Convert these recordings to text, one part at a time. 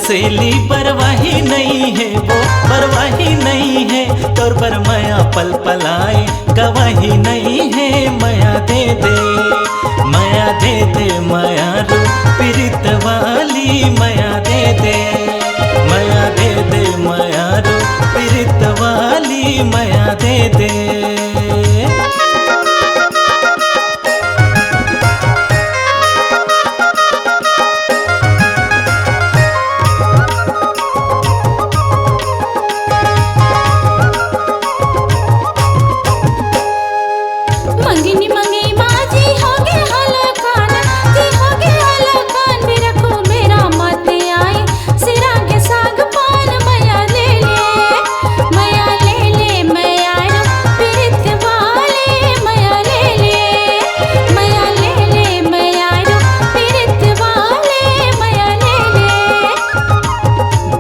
हसेली परवाही नहीं है वो, परवाही नहीं है तोर पर माया पल पलाए गवाही नहीं है। माया दे दे, माया दे दे, माया रो पीरित वाली माया दे दे, माया दे दे, माया रो पीरित वाली माया दे दे। मंगिनी मंगी माजी होगे हलकान, जी होगे हलकान भी रखो मेरा मत आई। सिरा के साग पान माया ले ले, माया ले ले, माया रो पीरित वाले माया ले ले, माया ले ले, माया रो पीरित वाले माया ले ले।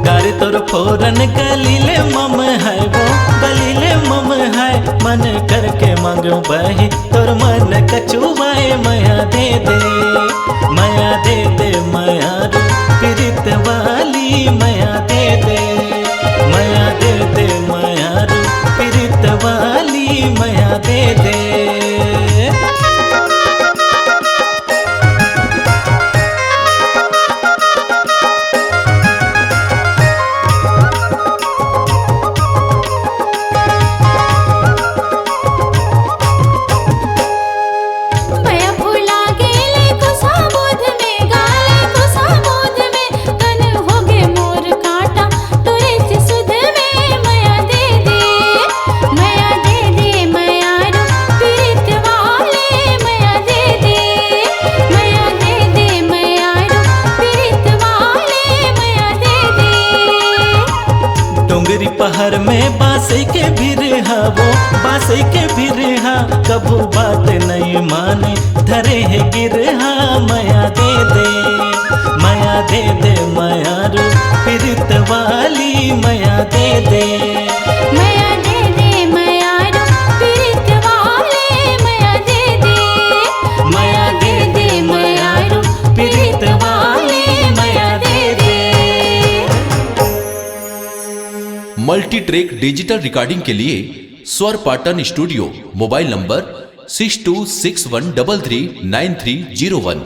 कर तोर फोरन गलीले मम है वो, गलीले मम है मन करके मांगो बही तोर मन कछुआए। माया दे दे, माया दे दे, माया रो पीरित वाली माया दे दे, माया दे दे, माया रो पीरित वाली माया दे दे। डोंगरी पहाड़ में बासे के भिरहा वो, बासे के भिरहा कभू बात नहीं माने धरे है गिरहा। माया दे दे, माया दे दे, माया रो पीरित वाली माया दे दे, माया दे दे, माया रो पीरित वाले माया दे दे, माया दे दे, माया रो पीरित वाली माया दे दे। मल्टी ट्रैक डिजिटल रिकॉर्डिंग के लिए स्वर पाटन स्टूडियो, मोबाइल नंबर 6261339301।